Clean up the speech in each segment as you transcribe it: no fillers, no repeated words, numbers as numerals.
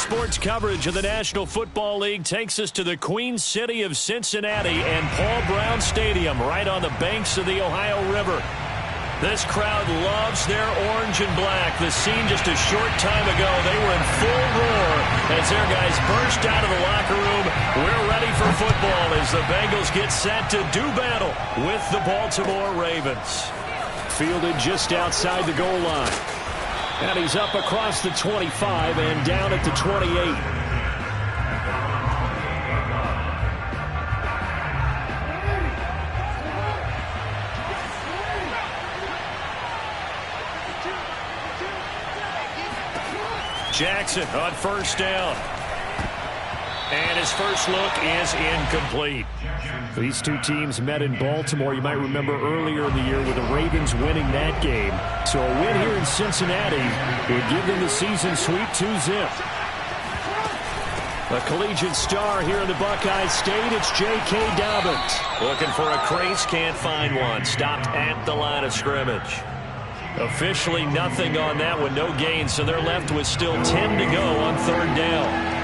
Sports coverage of the National Football League takes us to the Queen City of Cincinnati and Paul Brown Stadium right on the banks of the Ohio River. This crowd loves their orange and black. The scene just a short time ago, they were in full roar as their guys burst out of the locker room. We're ready for football as the Bengals get set to do battle with the Baltimore Ravens. Fielded just outside the goal line. And he's up across the 25 and down at the 28. Jackson on first down. And his first look is incomplete. These two teams met in Baltimore. You might remember earlier in the year with the Ravens winning that game. So a win here in Cincinnati would give them the season sweep 2-zip. A collegiate star here in the Buckeye State, it's J.K. Dobbins. Looking for a crease, can't find one. Stopped at the line of scrimmage. Officially nothing on that one, no gain, so they're left with still 10 to go on third down.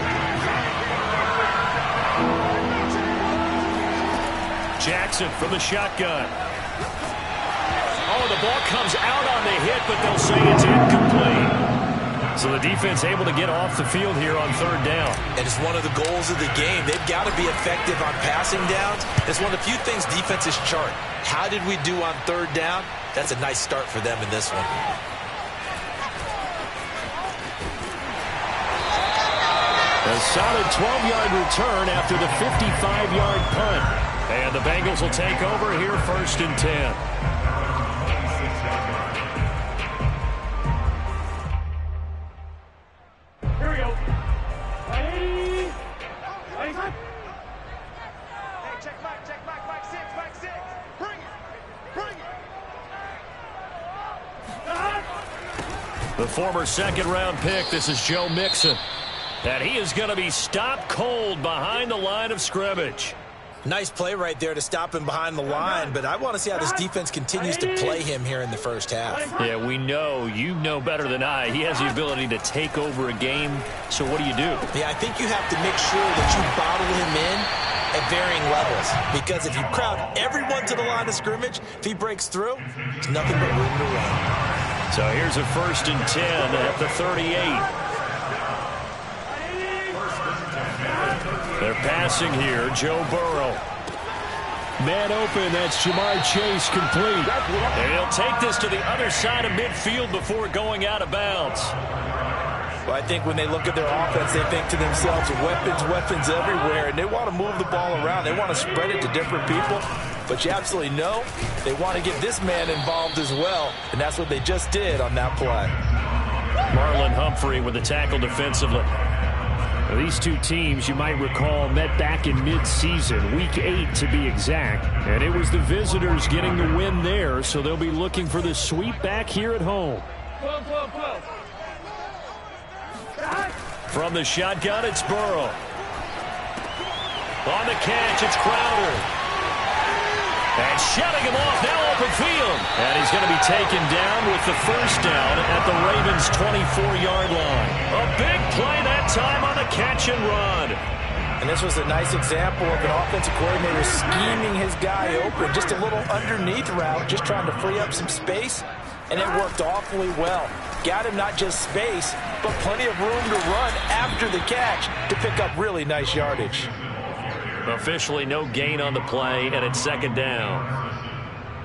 Jackson from the shotgun. Oh, the ball comes out on the hit, but they'll say it's incomplete. So the defense able to get off the field here on third down. And it's one of the goals of the game. They've got to be effective on passing downs. It's one of the few things defenses chart. How did we do on third down? That's a nice start for them in this one. A solid 12-yard return after the 55-yard punt. And the Bengals will take over here first and 10. Here we go. Ready? Ready? Hey, check back, back six. Bring it. The former second-round pick, this is Joe Mixon. And he is going to be stopped cold behind the line of scrimmage. Nice play right there to stop him behind the line, but I want to see how this defense continues to play him here in the first half. Yeah, we know, you know better than I, he has the ability to take over a game, so what do you do? Yeah, I think you have to make sure that you bottle him in at varying levels, because if you crowd everyone to the line of scrimmage, if he breaks through, there's nothing but room to run. So here's a first and 10 at the 38. They're passing here, Joe Burrow. Man open, that's Jamar Chase complete. And he'll take this to the other side of midfield before going out of bounds. Well, I think when they look at their offense, they think to themselves, weapons everywhere, and they want to move the ball around. They want to spread it to different people, but you absolutely know they want to get this man involved as well, and that's what they just did on that play. Marlon Humphrey with the tackle defensively. These two teams, you might recall, met back in mid-season, Week 8 to be exact. And it was the visitors getting the win there, so they'll be looking for the sweep back here at home. From the shotgun, it's Burrow. On the catch, it's Crowder. And shutting him off, now open field. And he's going to be taken down with the first down at the Ravens' 24-yard line. A big play that time on the catch and run. And this was a nice example of an offensive coordinator scheming his guy open. Just a little underneath route, just trying to free up some space. And it worked awfully well. Got him not just space, but plenty of room to run after the catch to pick up really nice yardage. Officially no gain on the play, and it's second down.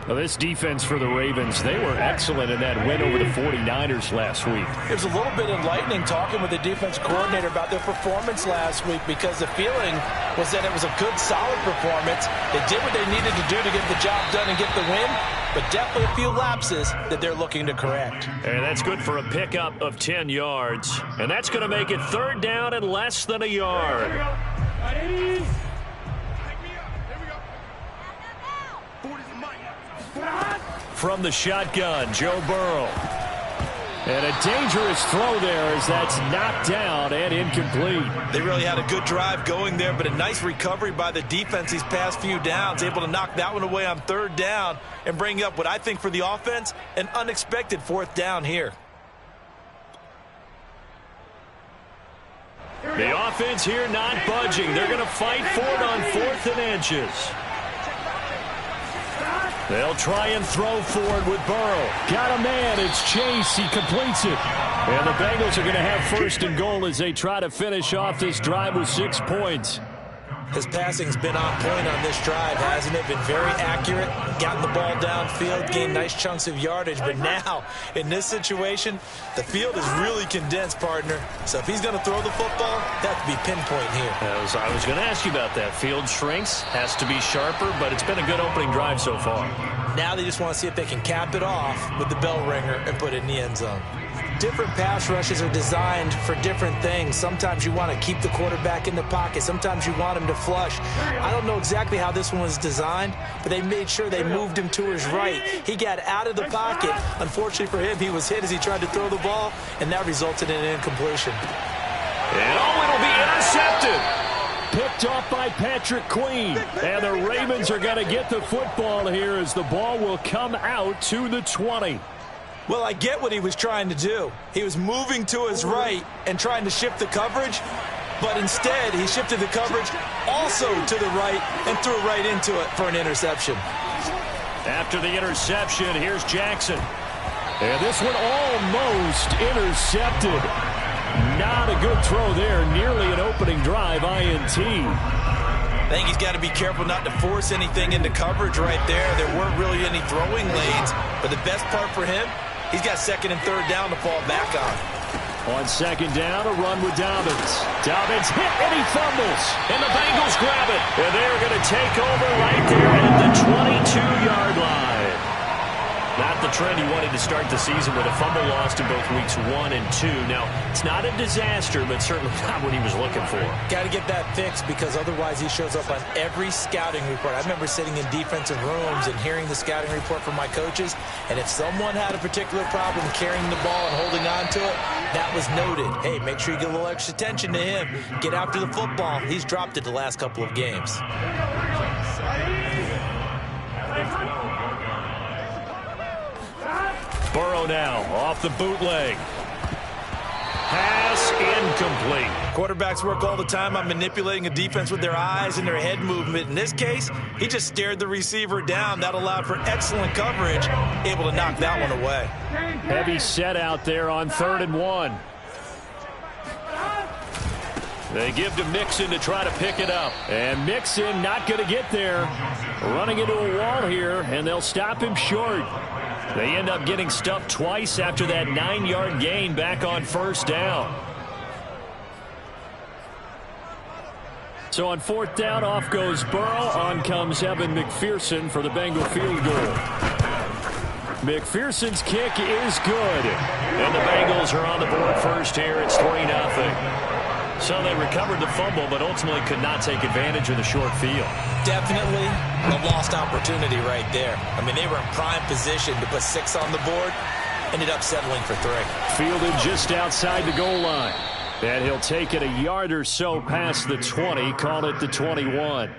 Well, this defense for the Ravens, they were excellent in that win over the 49ers last week. It was a little bit enlightening talking with the defense coordinator about their performance last week, because the feeling was that it was a good, solid performance. They did what they needed to do to get the job done and get the win, but definitely a few lapses that they're looking to correct. And that's good for a pickup of 10 yards. And that's going to make it third down and less than a yard. From the shotgun, Joe Burrow. And a dangerous throw there as that's knocked down and incomplete. They really had a good drive going there, but a nice recovery by the defense these past few downs, able to knock that one away on third down and bring up what I think for the offense, an unexpected fourth down here. The offense here not budging. They're going to fight for it on 4th and inches. They'll try and throw forward with Burrow. Got a man. It's Chase. He completes it. And the Bengals are going to have 1st and goal as they try to finish off this drive with 6 points. His passing's been on point on this drive, hasn't it? Been very accurate, gotten the ball downfield, gained nice chunks of yardage. But now, in this situation, the field is really condensed, partner. So if he's going to throw the football, that could be pinpoint here. I was going to ask you about that. Field shrinks, has to be sharper, but it's been a good opening drive so far. Now they just want to see if they can cap it off with the bell ringer and put it in the end zone. Different pass rushes are designed for different things. Sometimes you want to keep the quarterback in the pocket. Sometimes you want him to flush. I don't know exactly how this one was designed, but they made sure they moved him to his right. He got out of the pocket. Unfortunately for him, he was hit as he tried to throw the ball, and that resulted in an incompletion. And it'll be intercepted. Picked off by Patrick Queen. And the Ravens are going to get the football here as the ball will come out to the 20. Well, I get what he was trying to do. He was moving to his right and trying to shift the coverage, but instead he shifted the coverage also to the right and threw right into it for an interception. After the interception, here's Jackson. And this one almost intercepted. Not a good throw there. Nearly an opening drive INT. I think he's got to be careful not to force anything into coverage right there. There weren't really any throwing lanes, but the best part for him, he's got 2nd and 3rd down to fall back on. On 2nd down, a run with Dobbins. Dobbins hit and he fumbles. And the Bengals grab it. And they're going to take over right there at the 22-yard line. Not the trend he wanted to start the season with a fumble lost in both weeks 1 and 2. Now, it's not a disaster, but certainly not what he was looking for. Got to get that fixed because otherwise he shows up on every scouting report. I remember sitting in defensive rooms and hearing the scouting report from my coaches, and if someone had a particular problem carrying the ball and holding on to it, that was noted. Hey, make sure you get a little extra attention to him. Get after the football. He's dropped it the last couple of games. Burrow now off the bootleg. Pass incomplete. Quarterbacks work all the time on manipulating a defense with their eyes and their head movement. In this case, he just stared the receiver down. That allowed for excellent coverage, able to knock that one away. Heavy set out there on 3rd and 1. They give to Mixon to try to pick it up. And Mixon not going to get there. Running into a wall here, and they'll stop him short. They end up getting stuffed twice after that 9-yard gain back on 1st down. So on 4th down, off goes Burrow. On comes Evan McPherson for the Bengal field goal. McPherson's kick is good. And the Bengals are on the board first here. It's 3-0. So they recovered the fumble, but ultimately could not take advantage of the short field. Definitely a lost opportunity right there. I mean, they were in prime position to put 6 on the board. Ended up settling for 3. Fielded just outside the goal line. And he'll take it a yard or so past the 20, call it the 21.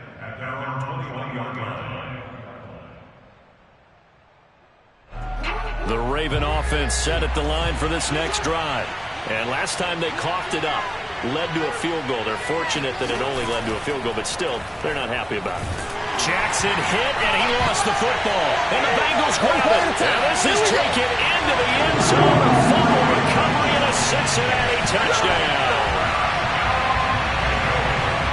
The Raven offense set at the line for this next drive. And last time they coughed it up, led to a field goal. They're fortunate that it only led to a field goal, but still, they're not happy about it. Jackson hit, and he lost the football. And the Bengals grab it. And this is taken into the end zone. A fumble recovery and a Cincinnati touchdown.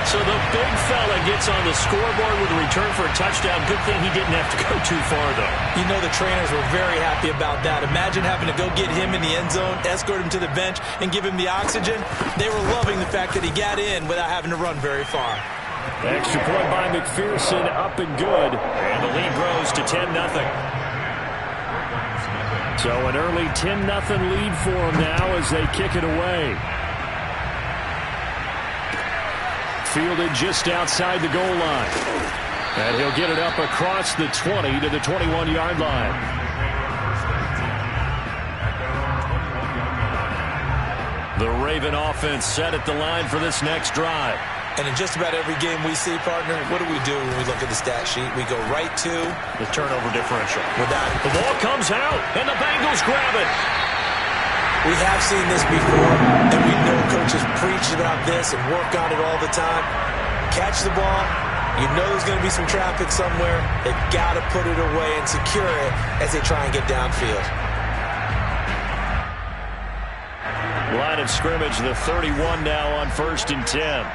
So the big fella gets on the scoreboard with a return for a touchdown. Good thing he didn't have to go too far, though. You know the trainers were very happy about that. Imagine having to go get him in the end zone, escort him to the bench, and give him the oxygen. They were loving the fact that he got in without having to run very far. Extra point by McPherson, up and good. And the lead grows to 10-0. So an early 10-0 lead for them now as they kick it away. Fielded just outside the goal line. And he'll get it up across the 20 to the 21-yard line. The Raven offense set at the line for this next drive. And in just about every game we see, partner, what do we do when we look at the stat sheet? We go right to the turnover differential. Without it. The ball comes out, and the Bengals grab it. We have seen this before, and we know coaches preach about this and work on it all the time. Catch the ball. You know there's going to be some traffic somewhere. They've got to put it away and secure it as they try and get downfield. Line of scrimmage, the 31 now on 1st and 10.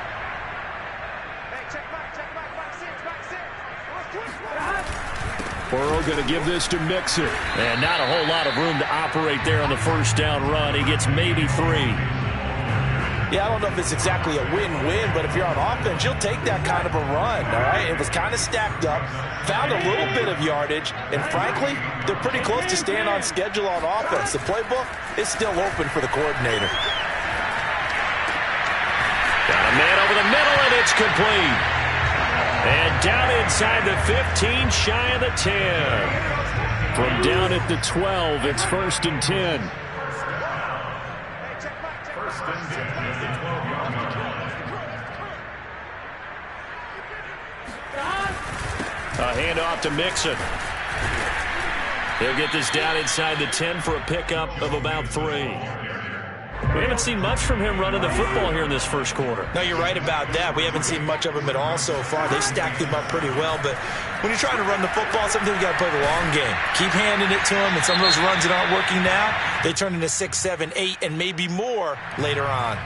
Burrow going to give this to Mixon. And not a whole lot of room to operate there on the first down run. He gets maybe 3. Yeah, I don't know if it's exactly a win-win, but if you're on offense, you'll take that kind of a run, all right? It was kind of stacked up, found a little bit of yardage, and frankly, they're pretty close to staying on schedule on offense. The playbook is still open for the coordinator. Got a man over the middle, and it's complete. And down inside the 15, shy of the 10. From down at the 12, it's 1st and 10. A handoff to Mixon. He'll get this down inside the 10 for a pickup of about 3. We haven't seen much from him running the football here in this first quarter. No, you're right about that. We haven't seen much of him at all so far. They stacked him up pretty well, but when you're trying to run the football, sometimes you got to play the long game. Keep handing it to him, and some of those runs that aren't working now, they turn into 6, 7, 8, and maybe more later on.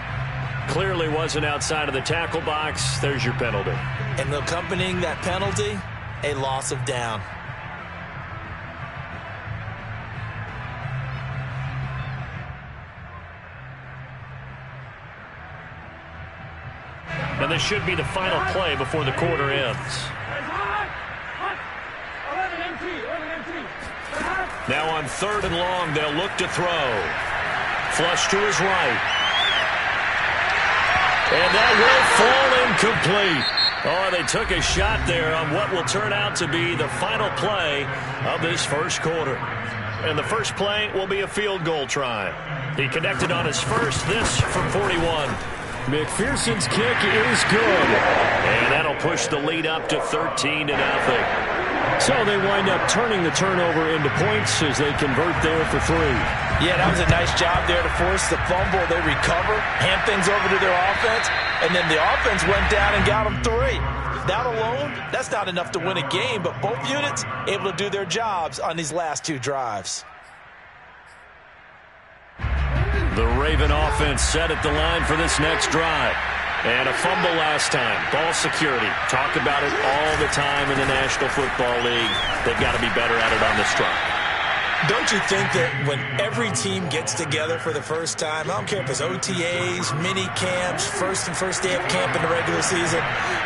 Clearly wasn't outside of the tackle box. There's your penalty. And accompanying that penalty, a loss of down. And this should be the final play before the quarter ends. Now on 3rd and long, they'll look to throw. Flush to his right. And that will fall incomplete. Oh, they took a shot there on what will turn out to be the final play of this first quarter. And the first play will be a field goal try. He connected on his first, this from 41. McPherson's kick is good. And that'll push the lead up to 13-0. So they wind up turning the turnover into points as they convert there for 3. Yeah, that was a nice job there to force the fumble. They recover, hand things over to their offense, and then the offense went down and got them 3. That alone, that's not enough to win a game, but both units able to do their jobs on these last 2 drives. The Raven offense set at the line for this next drive. And a fumble last time. Ball security. Talk about it all the time in the National Football League. They've got to be better at it on this drive. Don't you think that when every team gets together for the first time, I don't care if it's OTAs, mini camps, first day of camp in the regular season,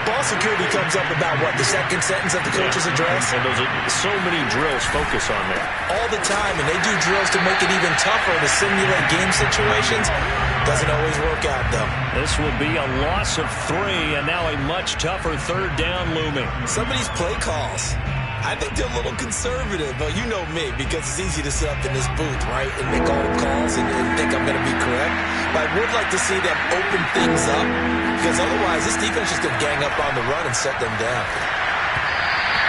ball security comes up about what, the second sentence of the coach's address? And those are so many drills focus on that. All the time, and they do drills to make it even tougher to simulate game situations. Doesn't always work out, though. This will be a loss of 3, and now a much tougher 3rd down looming. Some of these play calls, I think they're a little conservative, but you know me, because it's easy to sit up in this booth, right, and make all the calls and think I'm going to be correct. But I would like to see them open things up, because otherwise this defense is going to gang up on the run and set them down.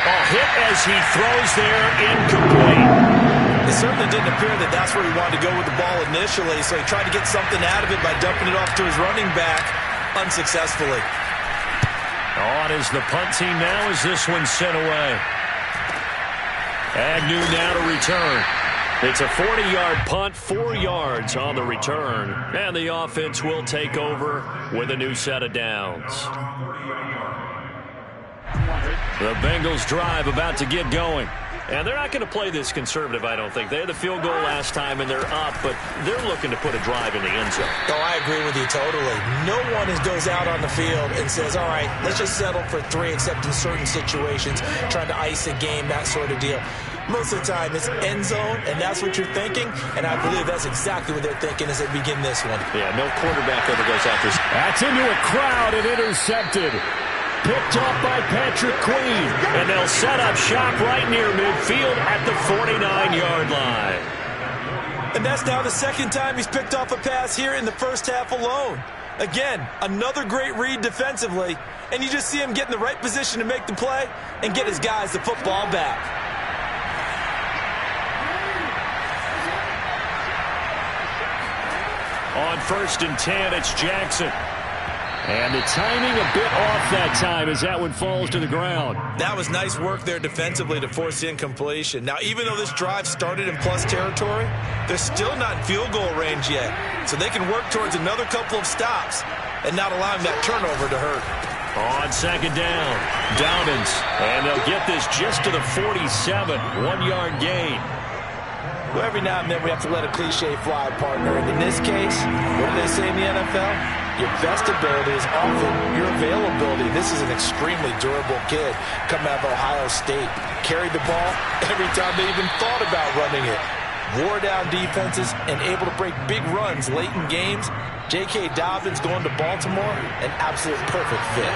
Oh, hit as he throws there, incomplete. It certainly didn't appear that that's where he wanted to go with the ball initially, so he tried to get something out of it by dumping it off to his running back unsuccessfully. Oh, it is the punt team now as this one's sent away. Agnew now to return. It's a 40-yard punt, 4 yards on the return. And the offense will take over with a new set of downs. The Bengals drive about to get going. And they're not going to play this conservative, I don't think. They had the field goal last time, and they're up, but they're looking to put a drive in the end zone. Oh, I agree with you totally. No one goes out on the field and says, all right, let's just settle for 3, except in certain situations, trying to ice a game, that sort of deal. Most of the time, it's end zone, and that's what you're thinking, and I believe that's exactly what they're thinking as they begin this one. Yeah, no quarterback ever goes after this. That's into a crowd and intercepted. Picked off by Patrick Queen. And they'll set up shop right near midfield at the 49-yard line. And that's now the 2nd time he's picked off a pass here in the first half alone. Again, another great read defensively, and you just see him get in the right position to make the play and get his guys the football back. first and 10. It's Jackson. And the timing a bit off that time as that one falls to the ground. That was nice work there defensively to force the incompletion. Now, even though this drive started in plus territory, they're still not in field goal range yet. So they can work towards another couple of stops and not allowing that turnover to hurt. On second down, Dobbins. And they'll get this just to the 47, 1-yard gain. Well, every now and then we have to let a cliche fly, partner. And in this case, what do they say in the NFL? Your best ability is often your availability. This is an extremely durable kid coming out of Ohio State. Carried the ball every time they even thought about running it. Wore down defenses and able to break big runs late in games. J.K. Dobbins going to Baltimore, an absolute perfect fit.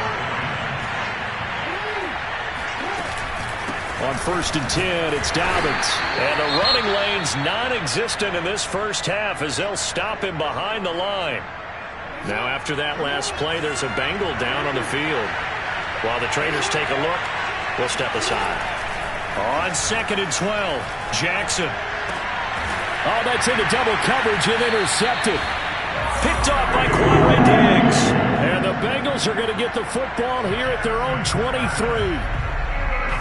On first and 10, it's Dobbins. And the running lane's non-existent in this first half as they'll stop him behind the line. Now, after that last play, there's a Bengal down on the field. While the trainers take a look, we'll step aside. On second and 12, Jackson. Oh, that's into double coverage and intercepted. Picked off by Quadre Diggs. And the Bengals are going to get the football here at their own 23.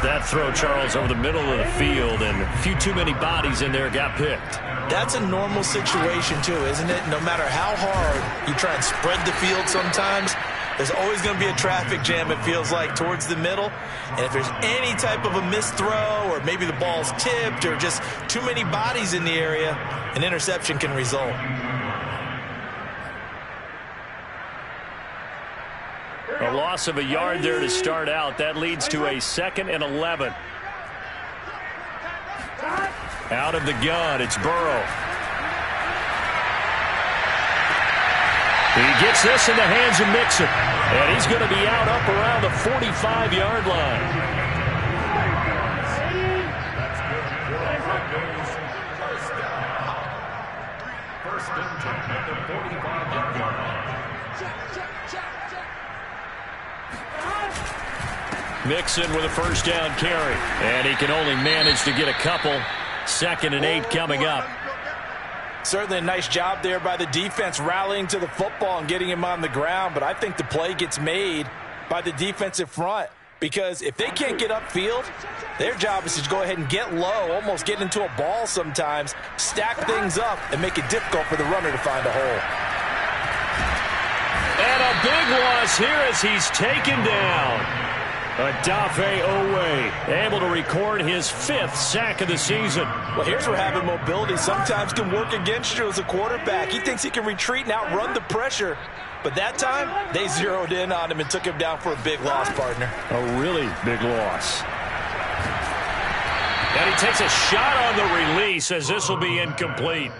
That throw, Charles, over the middle of the field, and a few too many bodies in there got picked. That's a normal situation, too, isn't it? No matter how hard you try and spread the field sometimes, there's always going to be a traffic jam, it feels like, towards the middle. And if there's any type of a missed throw or maybe the ball's tipped or just too many bodies in the area, an interception can result. A loss of a yard there to start out. That leads to a 2nd and 11. Out of the gun, it's Burrow. He gets this in the hands of Mixon. And he's going to be out up around the 45-yard line. First and 10 at the 45-yard line. Mixon with a first down carry. And he can only manage to get a couple. 2nd and 8 coming up. Certainly a nice job there by the defense rallying to the football and getting him on the ground. But I think the play gets made by the defensive front. Because if they can't get upfield, their job is to go ahead and get low, almost get into a ball sometimes, stack things up, and make it difficult for the runner to find a hole. And a big loss here as he's taken down. Odafe Owe able to record his 5th sack of the season. Well, here's where having mobility sometimes can work against you as a quarterback. He thinks he can retreat and outrun the pressure. But that time, they zeroed in on him and took him down for a big loss, partner. A really big loss. And he takes a shot on the release as this will be incomplete.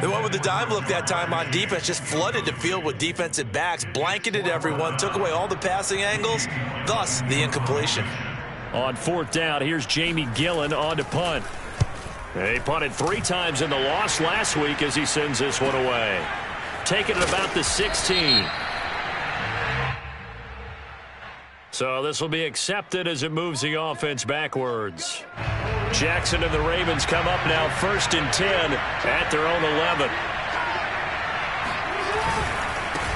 The one with the dime look that time on defense just flooded the field with defensive backs, blanketed everyone, took away all the passing angles, thus the incompletion. On 4th down, here's Jamie Gillen on to punt. He punted 3 times in the loss last week as he sends this one away. Taking it about the 16. So this will be accepted as it moves the offense backwards. Jackson and the Ravens come up now 1st and 10 at their own 11.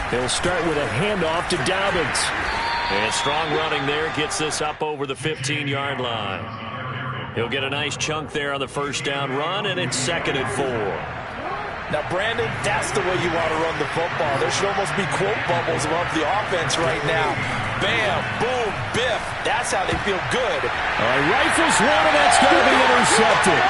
They'll start with a handoff to Dobbins. And strong running there gets this up over the 15-yard line. He'll get a nice chunk there on the first down run, and it's 2nd and 4. Now, Brandon, that's the way you want to run the football. There should almost be quote bubbles above the offense right now. Bam, boom, biff. That's how they feel good. Rifles one, and that's going to be intercepted.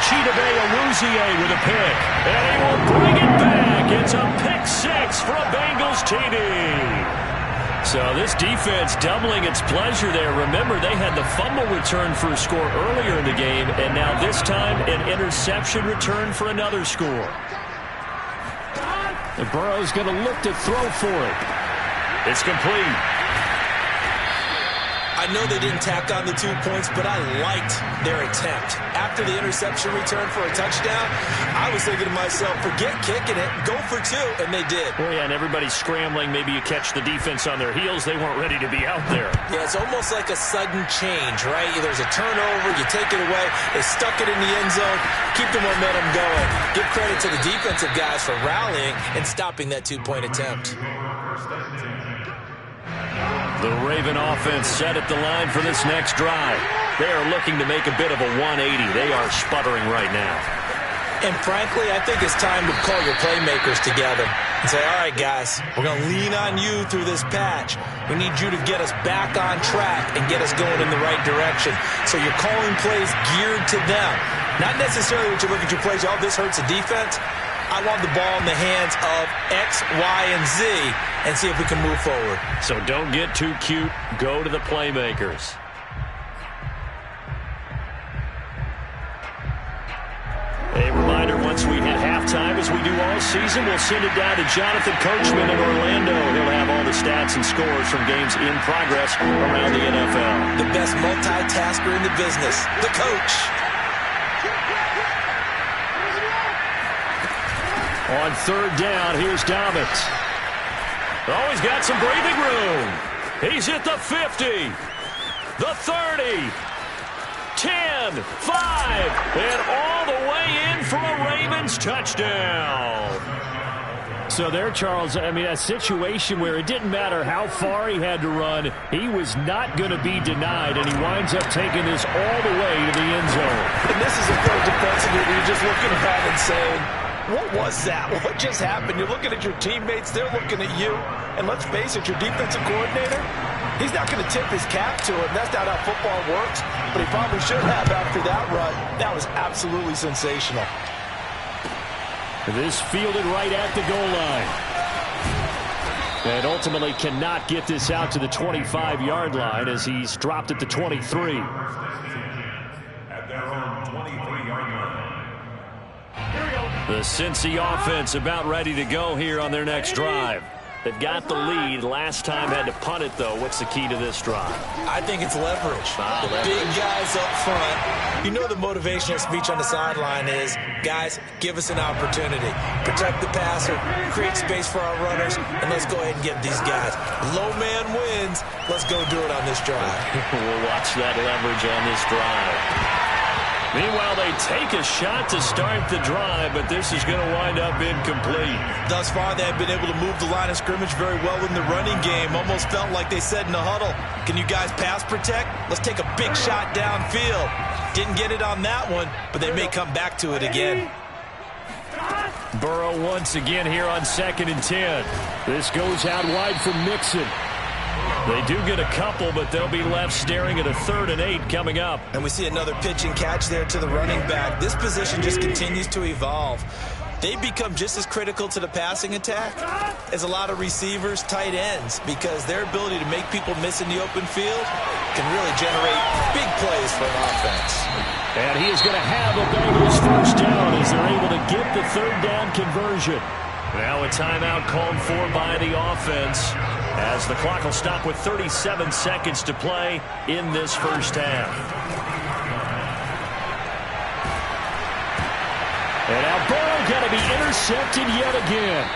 Chidobe Awuzie with a pick. And he will bring it back. It's a pick 6 for a Bengals TD. So this defense doubling its pleasure there. Remember, they had the fumble return for a score earlier in the game, and now this time an interception return for another score. And Burrow's going to look to throw for it. It's complete. I I know they didn't tack on the 2 points, but I liked their attempt. After the interception return for a touchdown, I was thinking to myself, forget kicking it, go for 2, and they did. Well, yeah, and everybody's scrambling. Maybe you catch the defense on their heels. They weren't ready to be out there. Yeah, it's almost like a sudden change, right? There's a turnover, you take it away, they stuck it in the end zone, keep the momentum going. Give credit to the defensive guys for rallying and stopping that 2-point attempt. The Raven offense set at the line for this next drive. They are looking to make a bit of a 180. They are sputtering right now. And frankly, I think it's time to call your playmakers together and say, all right, guys, we're going to lean on you through this patch. We need you to get us back on track and get us going in the right direction. So you're calling plays geared to them. Not necessarily when you look at your plays, oh, this hurts the defense. I want the ball in the hands of X, Y, and Z and see if we can move forward. So don't get too cute. Go to the playmakers. A reminder, once we hit halftime, as we do all season, we'll send it down to Jonathan Coachman in Orlando. He'll have all the stats and scores from games in progress around the NFL. The best multitasker in the business, the coach. On third down, here's Dobbins. Oh, he's got some breathing room. He's at the 50, the 30, 10, 5, and all the way in for a Ravens touchdown. So there, Charles, I mean, a situation where it didn't matter how far he had to run, he was not going to be denied, and he winds up taking this all the way to the end zone. And this is a third defensively where you're just looking around and saying, what was that? What just happened? You're looking at your teammates. They're looking at you. And let's face it, your defensive coordinator, he's not going to tip his cap to him. That's not how football works. But he probably should have after that run. That was absolutely sensational. This fielded right at the goal line. And ultimately cannot get this out to the 25-yard line as he's dropped at the 23. At their own 23-yard line. The Cincy offense about ready to go here on their next drive. They've got the lead. Last time had to punt it, though. What's the key to this drive? I think it's leverage. The big guys up front. You know the motivational speech on the sideline is, guys, give us an opportunity. Protect the passer, create space for our runners, and let's go ahead and get these guys. Low man wins. Let's go do it on this drive. We'll watch that leverage on this drive. Meanwhile, they take a shot to start the drive, but this is going to wind up incomplete. Thus far, they have been able to move the line of scrimmage very well in the running game. Almost felt like they said in the huddle, can you guys pass protect? Let's take a big shot downfield. Didn't get it on that one, but they may come back to it again. Burrow once again here on 2nd and 10. This goes out wide for Mixon. They do get a couple, but they'll be left staring at a 3rd and 8 coming up. And we see another pitch and catch there to the running back. This position just continues to evolve. They become just as critical to the passing attack as a lot of receivers, tight ends, because their ability to make people miss in the open field can really generate big plays for an offense. And he is going to have the Bengals first down as they're able to get the 3rd down conversion. Now a timeout called for by the offense as the clock will stop with 37 seconds to play in this first half. And now Burrow going to be intercepted yet again.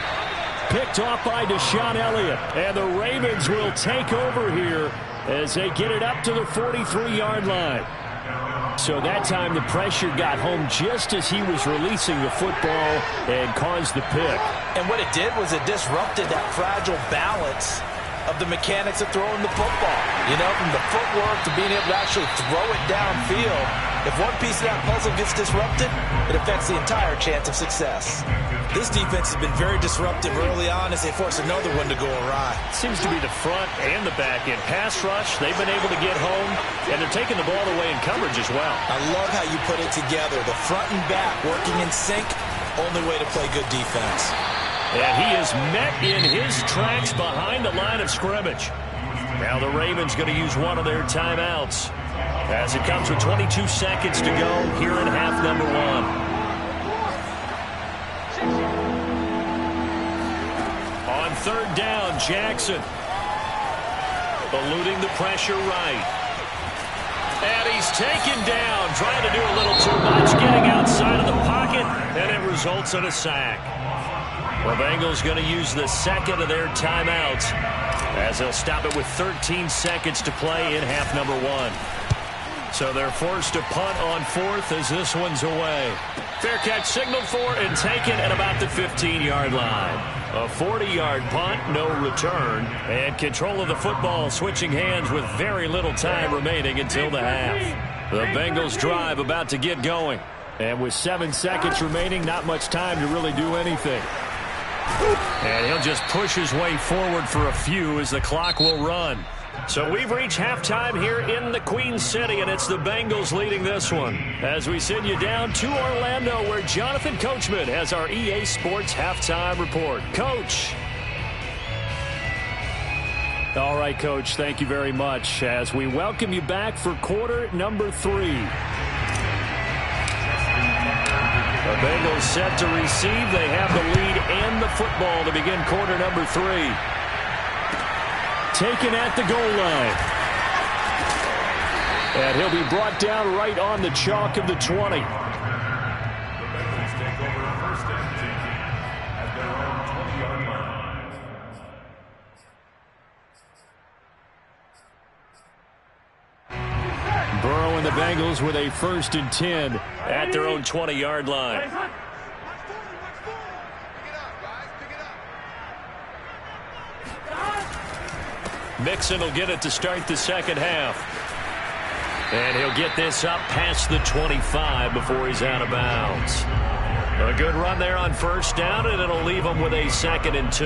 Picked off by Deshaun Elliott. And the Ravens will take over here as they get it up to the 43-yard line. So that time the pressure got home just as he was releasing the football and caused the pick. And what it did was it disrupted that fragile balance of the mechanics of throwing the football. You know, from the footwork to being able to actually throw it downfield. If one piece of that puzzle gets disrupted, it affects the entire chance of success. This defense has been very disruptive early on as they force another one to go awry. Seems to be the front and the back end. Pass rush, they've been able to get home, and they're taking the ball away in coverage as well. I love how you put it together. The front and back working in sync, only way to play good defense. And he is met in his tracks behind the line of scrimmage. Now the Ravens going to use one of their timeouts as it comes with 22 seconds to go here in half number 1. On 3rd down, Jackson eluding the pressure right. And he's taken down, trying to do a little too much, getting outside of the pocket, and it results in a sack. The Bengals going to use the second of their timeouts as they'll stop it with 13 seconds to play in half number 1. So they're forced to punt on fourth as this one's away. Fair catch signaled for and taken at about the 15-yard line. A 40-yard punt, no return, and control of the football switching hands with very little time remaining until the half. The Bengals drive about to get going. And with 7 seconds remaining, not much time to really do anything. And he'll just push his way forward for a few as the clock will run. So we've reached halftime here in the Queen City, and it's the Bengals leading this one. As we send you down to Orlando, where Jonathan Coachman has our EA Sports halftime report. Coach. All right, Coach, thank you very much as we welcome you back for quarter number 3. The Bengals set to receive. They have the lead and the football to begin quarter number 3. Taken at the goal line. And he'll be brought down right on the chalk of the 20. The Bengals take over first and 10 at their own 20-yard line. Burrow and the Bengals with a first and 10 at their own 20-yard line. Mixon will get it to start the second half. And he'll get this up past the 25 before he's out of bounds. A good run there on first down, and it'll leave him with a 2nd and 2.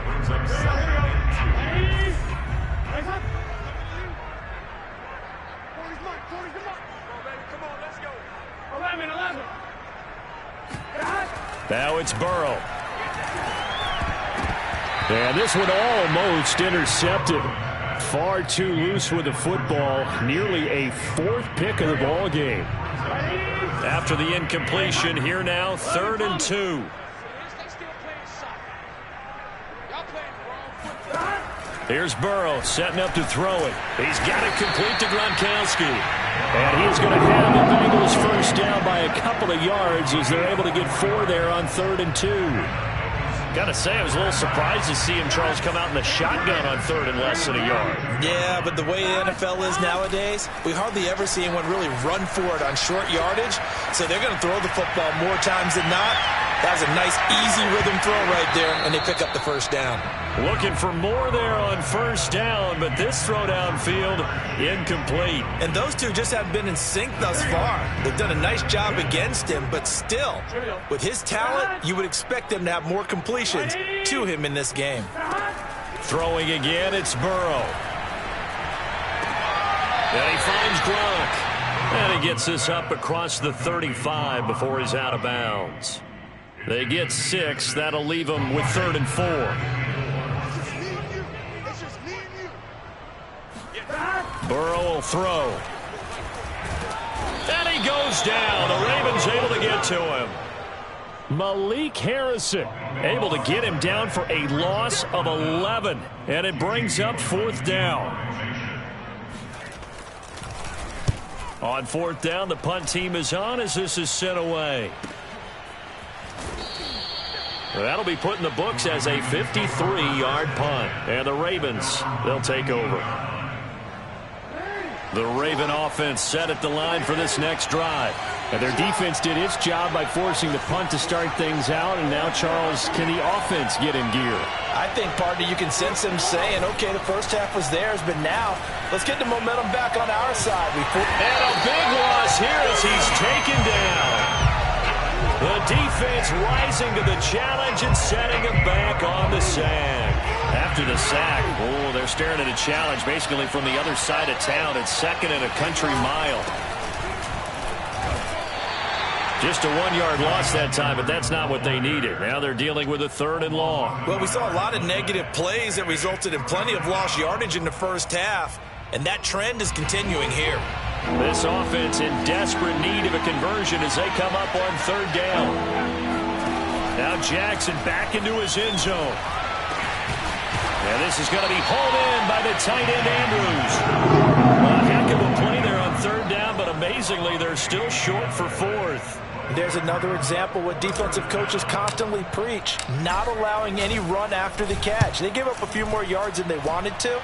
Brings up 2nd and 2. Now it's Burrow. And this one almost intercepted. Far too loose with the football. Nearly a 4th pick of the ball game. After the incompletion, here now, 3rd and 2. Here's Burrow setting up to throw it. He's got it complete to Gronkowski. And he's going to have the Bengals first down by a couple of yards as they're able to get 4 there on 3rd and 2. Got to say, I was a little surprised to see him, Charles, come out in the shotgun on 3rd and less than a yard. Yeah, but the way the NFL is nowadays, we hardly ever see anyone really run for it on short yardage. So they're going to throw the football more times than not. That was a nice, easy rhythm throw right there, and they pick up the first down. Looking for more there on first down, but this throw downfield, incomplete. And those two just haven't been in sync thus far. They've done a nice job against him, but still, with his talent, you would expect them to have more completions to him in this game. Throwing again, it's Burrow. And he finds Gronk. And he gets this up across the 35 before he's out of bounds. They get 6. That'll leave them with 3rd and 4. Burrow will throw. And he goes down. The Ravens able to get to him. Malik Harrison able to get him down for a loss of 11. And it brings up 4th down. On 4th down, the punt team is on as this is sent away. That'll be put in the books as a 53-yard punt. And the Ravens, they'll take over. The Raven offense set at the line for this next drive. And their defense did its job by forcing the punt to start things out. And now, Charles, can the offense get in gear? I think, partner, you can sense them saying, okay, the first half was theirs, but now let's get the momentum back on our side. And a big loss here as he's taken down. The defense rising to the challenge and setting him back on the sack. After the sack, oh, they're staring at a challenge basically from the other side of town. It's 2nd and a country mile. Just a 1-yard loss that time, but that's not what they needed. Now they're dealing with a 3rd and long. Well, we saw a lot of negative plays that resulted in plenty of lost yardage in the first half, and that trend is continuing here. This offense in desperate need of a conversion as they come up on 3rd down. Now Jackson back into his end zone. And this is going to be hauled in by the tight end Andrews. A heck amazingly, they're still short for fourth. There's another example what defensive coaches constantly preach, not allowing any run after the catch. They gave up a few more yards than they wanted to,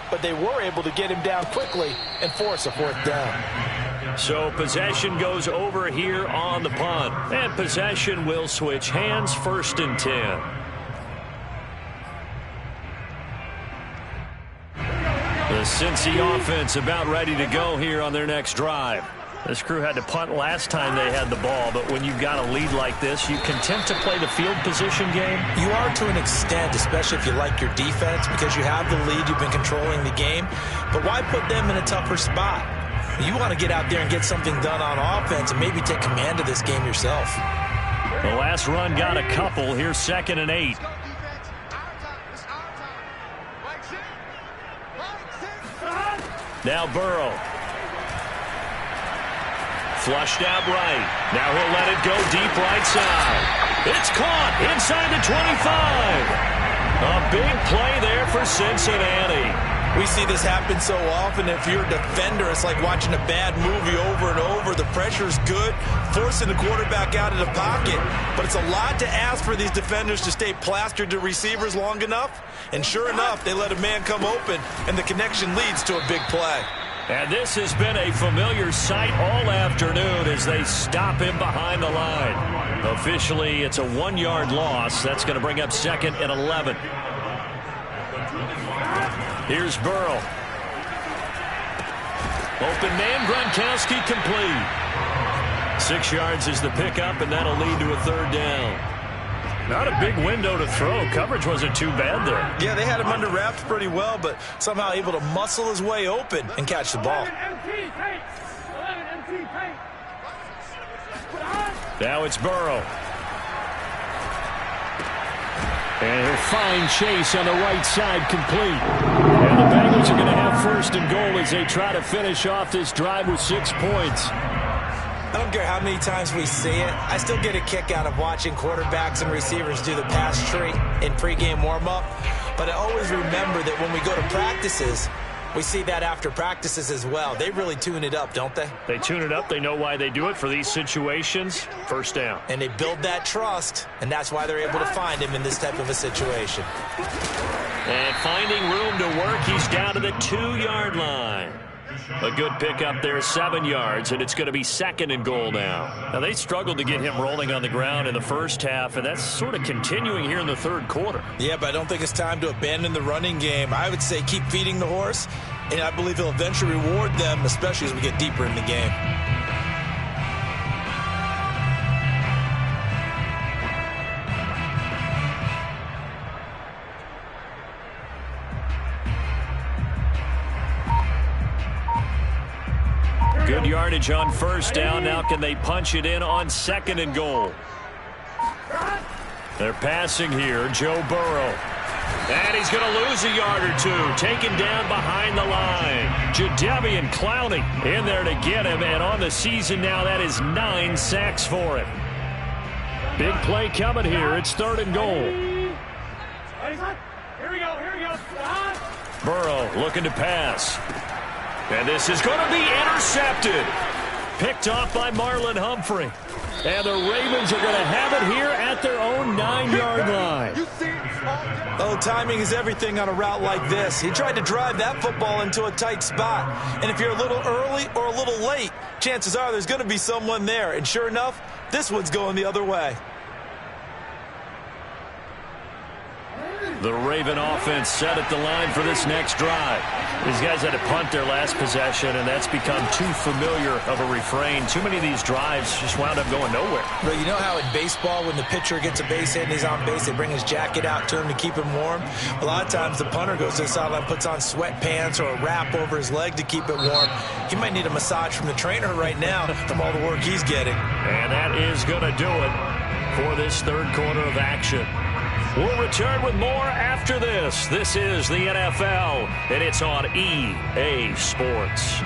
but they were able to get him down quickly and force a fourth down. So possession goes over here on the punt, and possession will switch hands, 1st and 10. The Cincy offense about ready to go here on their next drive. This crew had to punt last time they had the ball, but when you've got a lead like this, you content to play the field position game? You are to an extent, especially if you like your defense, because you have the lead, you've been controlling the game. But why put them in a tougher spot? You want to get out there and get something done on offense and maybe take command of this game yourself. The last run got a couple. Here's 2nd and 8. Now Burrow. Flushed out right. Now he'll let it go deep right side. It's caught inside the 25. A big play there for Cincinnati. We see this happen so often. If you're a defender, it's like watching a bad movie over and over. The pressure's good, forcing the quarterback out of the pocket. But it's a lot to ask for these defenders to stay plastered to receivers long enough. And sure enough, they let a man come open, and the connection leads to a big play. And this has been a familiar sight all afternoon as they stop him behind the line. Officially, it's a 1-yard loss. That's going to bring up 2nd and 11. Here's Burrow. Open man, Gronkowski complete. 6 yards is the pickup, and that'll lead to a 3rd down. Not a big window to throw. Coverage wasn't too bad there. Yeah, they had him under wraps pretty well, but somehow able to muscle his way open and catch the ball. Now it's Burrow. And he'll find Chase on the right side complete. And the Bengals are going to have 1st and goal as they try to finish off this drive with 6 points. I don't care how many times we see it. I still get a kick out of watching quarterbacks and receivers do the pass tree in pregame warm-up. But I always remember that when we go to practices, we see that after practices as well. They really tune it up, don't they? They tune it up. They know why they do it for these situations. 1st down. And they build that trust, and that's why they're able to find him in this type of a situation. And finding room to work, he's down to the 2-yard line. A good pickup there, 7 yards, and it's going to be 2nd and goal now. Now, they struggled to get him rolling on the ground in the first half, and that's sort of continuing here in the 3rd quarter. Yeah, but I don't think it's time to abandon the running game. I would say keep feeding the horse, and I believe he'll eventually reward them, especially as we get deeper in the game. Good yardage on 1st down. Now can they punch it in on 2nd and goal? They're passing here. Joe Burrow. And he's going to lose a yard or two. Taken down behind the line. Jadeveon Clowney in there to get him. And on the season now, that is 9 sacks for him. Big play coming here. It's 3rd and goal. Here we go. Burrow looking to pass. And this is going to be intercepted. Picked off by Marlon Humphrey. And the Ravens are going to have it here at their own 9-yard line. Oh, timing is everything on a route like this. He tried to drive that football into a tight spot. And if you're a little early or a little late, chances are there's going to be someone there. And sure enough, this one's going the other way. The Raven offense set at the line for this next drive. These guys had to punt their last possession, and that's become too familiar of a refrain. Too many of these drives just wound up going nowhere. But you know how in baseball, when the pitcher gets a base hit and he's on base, they bring his jacket out to him to keep him warm? A lot of times the punter goes to the sideline, puts on sweatpants or a wrap over his leg to keep it warm. He might need a massage from the trainer right now from all the work he's getting. And that is going to do it for this 3rd quarter of action. We'll return with more after this. This is the NFL, and it's on EA Sports.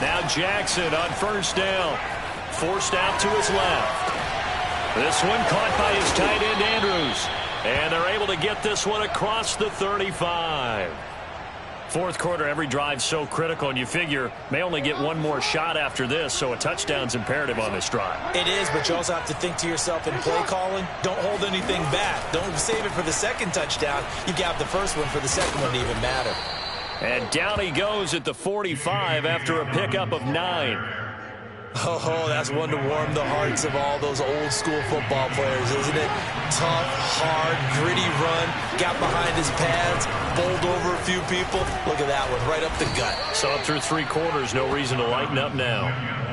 Now Jackson on 1st down. Forced out to his left. This one caught by his tight end, Andrews. And they're able to get this one across the 35. Fourth quarter, every drive so critical, and you figure may only get one more shot after this, so a touchdown's imperative on this drive. It is, but you also have to think to yourself in play calling, don't hold anything back. Don't save it for the second touchdown. You got the first one for the second one to even matter. And down he goes at the 45 after a pickup of 9. Oh, that's one to warm the hearts of all those old school football players, isn't it? Tough, hard, gritty run, got behind his pads, bowled over a few people. Look at that one, right up the gut. So up through 3 quarters, no reason to lighten up now.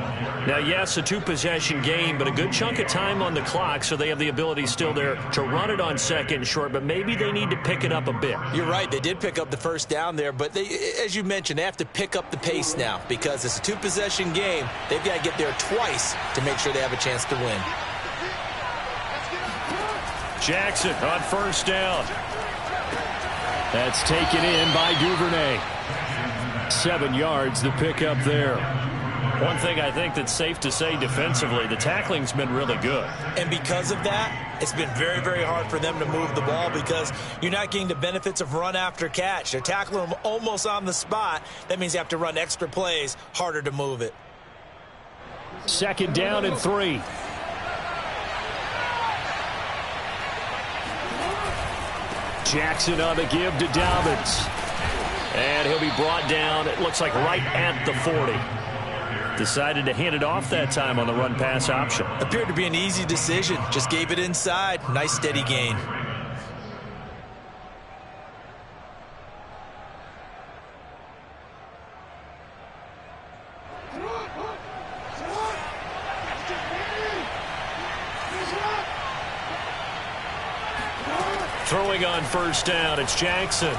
Now, yes, a 2-possession game, but a good chunk of time on the clock, so they have the ability still there to run it on second and short, but maybe they need to pick it up a bit. You're right, they did pick up the first down there, but they, as you mentioned, they have to pick up the pace now because it's a 2-possession game. They've got to get there twice to make sure they have a chance to win. Jackson on first down. That's taken in by Duvernay. 7 yards, the pickup there. One thing I think that's safe to say defensively, the tackling's been really good. And because of that, it's been very, very hard for them to move the ball because you're not getting the benefits of run after catch. They're tackling them almost on the spot. That means you have to run extra plays, harder to move it. Second down and 3. Jackson on the give to Dobbins. And he'll be brought down, it looks like right at the 40. Decided to hand it off that time on the run-pass option. Appeared to be an easy decision. Just gave it inside. Nice, steady gain. Throwing on first down, it's Jackson.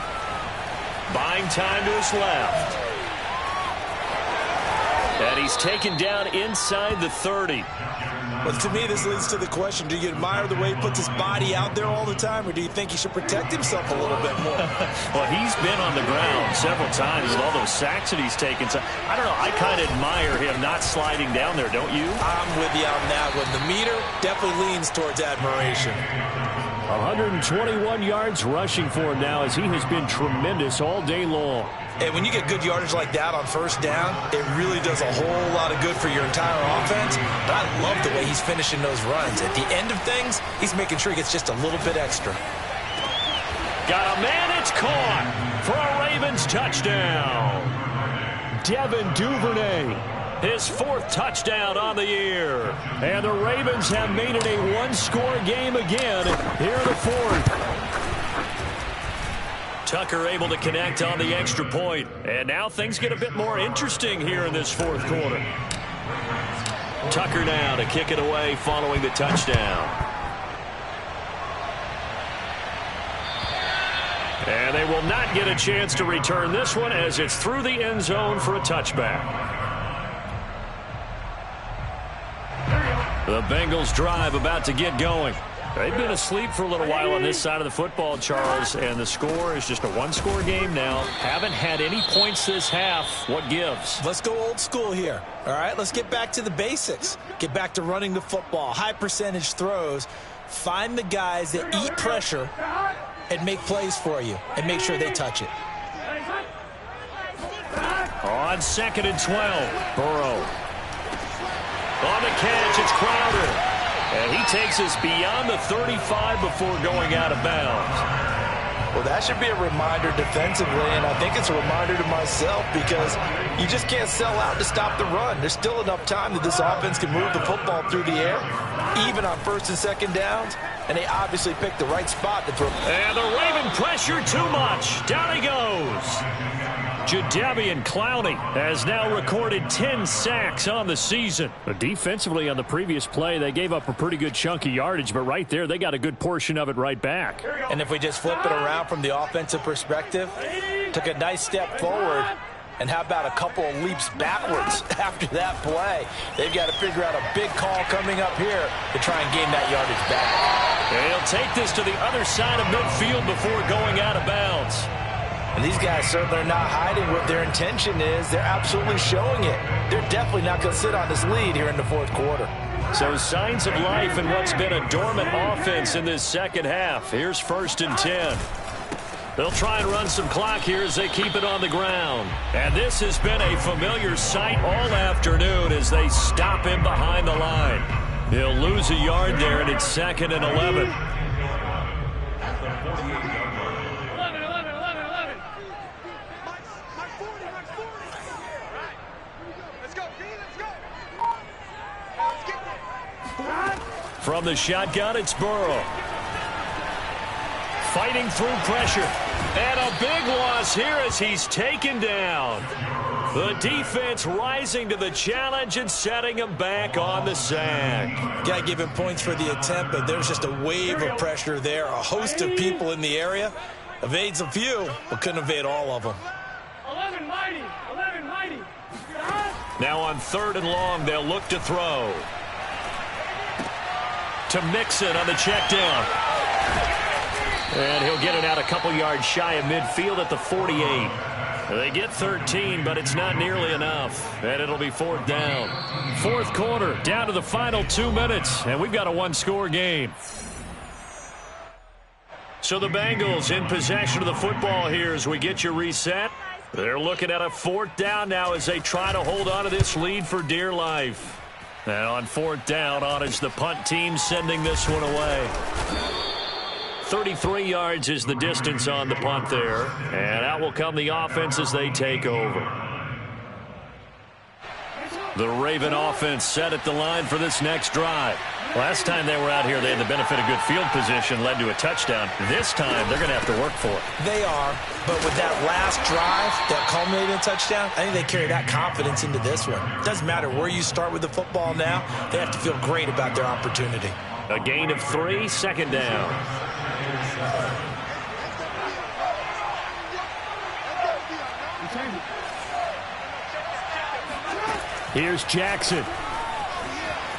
Buying time to his left. And he's taken down inside the 30. Well, to me, this leads to the question, do you admire the way he puts his body out there all the time, or do you think he should protect himself a little bit more? Well, he's been on the ground several times with all those sacks that he's taken. So, I don't know, I kind of admire him not sliding down there, don't you? I'm with you on that one. The meter definitely leans towards admiration. 121 yards rushing for him now as he has been tremendous all day long. And when you get good yardage like that on first down, it really does a whole lot of good for your entire offense. But I love the way he's finishing those runs. At the end of things, he's making sure he gets just a little bit extra. Got a man, it's caught for a Ravens touchdown. Devin Duvernay, his 4th touchdown on the year. And the Ravens have made it a 1-score game again here in the 4th. Tucker able to connect on the extra point. And now things get a bit more interesting here in this 4th quarter. Tucker now to kick it away following the touchdown. And they will not get a chance to return this one as it's through the end zone for a touchback. The Bengals drive about to get going. They've been asleep for a little while on this side of the football, Charles, and the score is just a 1-score game now. Haven't had any points this half. What gives? Let's go old school here. All right, let's get back to the basics. Get back to running the football, high percentage throws. Find the guys that eat pressure and make plays for you and make sure they touch it. On 2nd and 12, Burrow. On the catch, it's Crowder. And he takes us beyond the 35 before going out of bounds. Well, that should be a reminder defensively, and I think it's a reminder to myself because you just can't sell out to stop the run. There's still enough time that this offense can move the football through the air, even on 1st and 2nd downs, and they obviously picked the right spot to throw. And the Raven pressure too much. Down he goes. Jadeveon Clowney has now recorded 10 sacks on the season. But defensively on the previous play, they gave up a pretty good chunk of yardage, but right there, they got a good portion of it right back. And if we just flip it around from the offensive perspective, took a nice step forward, and how about a couple of leaps backwards after that play? They've got to figure out a big call coming up here to try and gain that yardage back. And he'll take this to the other side of midfield before going out of bounds. And these guys certainly are not hiding what their intention is. They're absolutely showing it. They're definitely not going to sit on this lead here in the 4th quarter. So signs of life in what's been a dormant offense in this second half. Here's 1st and 10. They'll try and run some clock here as they keep it on the ground. And this has been a familiar sight all afternoon as they stop him behind the line. He'll lose a yard there, and it's 2nd and 11. From the shotgun, it's Burrow. Fighting through pressure. And a big loss here as he's taken down. The defense rising to the challenge and setting him back on the sack. Got to give him points for the attempt, but there's just a wave of pressure there. A host of people in the area. Evades a few, but couldn't evade all of them. 11 mighty. Now on 3rd and long, they'll look to throw. To Mixon on the check down. And he'll get it out a couple yards shy of midfield at the 48. They get 13, but it's not nearly enough. And it'll be 4th down. 4th quarter, down to the final 2 minutes. And we've got a one-score game. So the Bengals in possession of the football here as we get you reset. They're looking at a 4th down now as they try to hold on to this lead for dear life. And on 4th down, on is the punt team sending this one away. 33 yards is the distance on the punt there. And out will come the offense as they take over. The Raven offense set at the line for this next drive. Last time they were out here, they had the benefit of good field position, led to a touchdown. This time, they're going to have to work for it. They are, but with that last drive that culminated in a touchdown, I think they carry that confidence into this one. Doesn't matter where you start with the football now, they have to feel great about their opportunity. A gain of 3, 2nd down. Here's Jackson.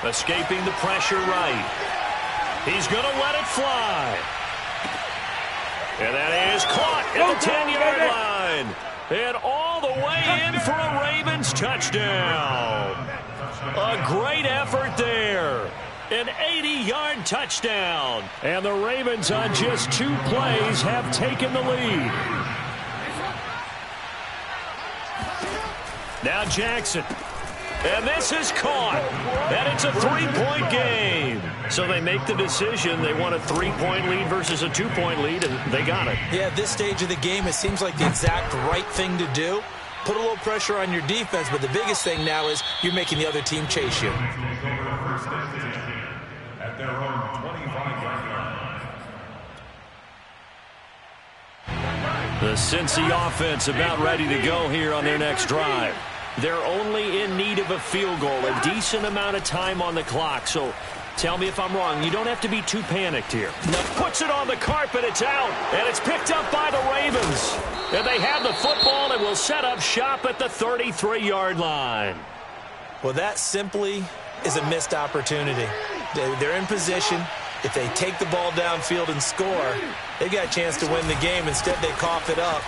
Escaping the pressure right. He's going to let it fly. And that is caught at the 10-yard line. And all the way in for a Ravens touchdown. A great effort there. An 80-yard touchdown. And the Ravens on just 2 plays have taken the lead. Now Jackson. And this is caught. And it's a 3-point game. So they make the decision. They want a 3-point lead versus a 2-point lead, and they got it. Yeah, at this stage of the game, it seems like the exact right thing to do. Put a little pressure on your defense, but the biggest thing now is you're making the other team chase you. At their own 25-yard line. The Cincy offense about ready to go here on their next drive. They're only in need of a field goal, a decent amount of time on the clock. So tell me if I'm wrong. You don't have to be too panicked here. No. Puts it on the carpet. It's out. And it's picked up by the Ravens. And they have the football and will set up shop at the 33-yard line. Well, that simply is a missed opportunity. They're in position. If they take the ball downfield and score, they got a chance to win the game. Instead, they cough it up.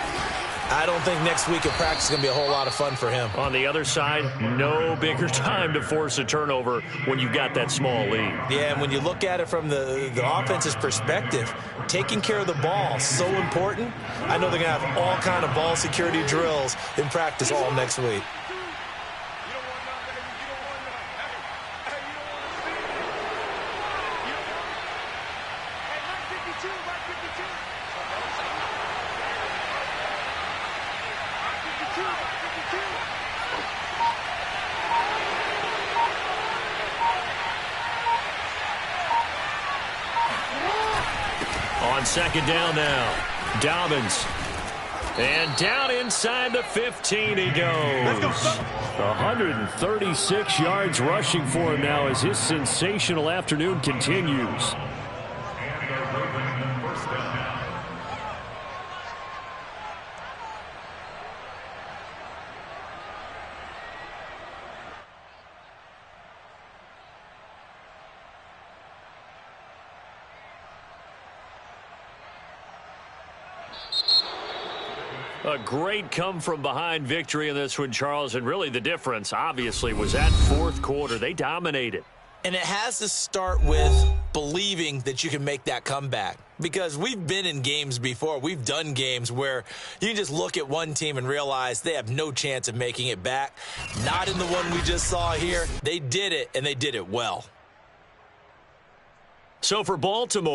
I don't think next week of practice is going to be a whole lot of fun for him. On the other side, no bigger time to force a turnover when you've got that small lead. Yeah, and when you look at it from the offense's perspective, taking care of the ball is so important. I know they're going to have all kind of ball security drills in practice all next week. On 2nd down now, Dobbins. And down inside the 15 he goes. 136 yards rushing for him now as his sensational afternoon continues. A great come-from-behind victory in this one, Charles, and really the difference, obviously, was that 4th quarter. They dominated. And it has to start with believing that you can make that comeback. Because we've been in games before. We've done games where you can just look at one team and realize they have no chance of making it back. Not in the one we just saw here. They did it, and they did it well. So for Baltimore,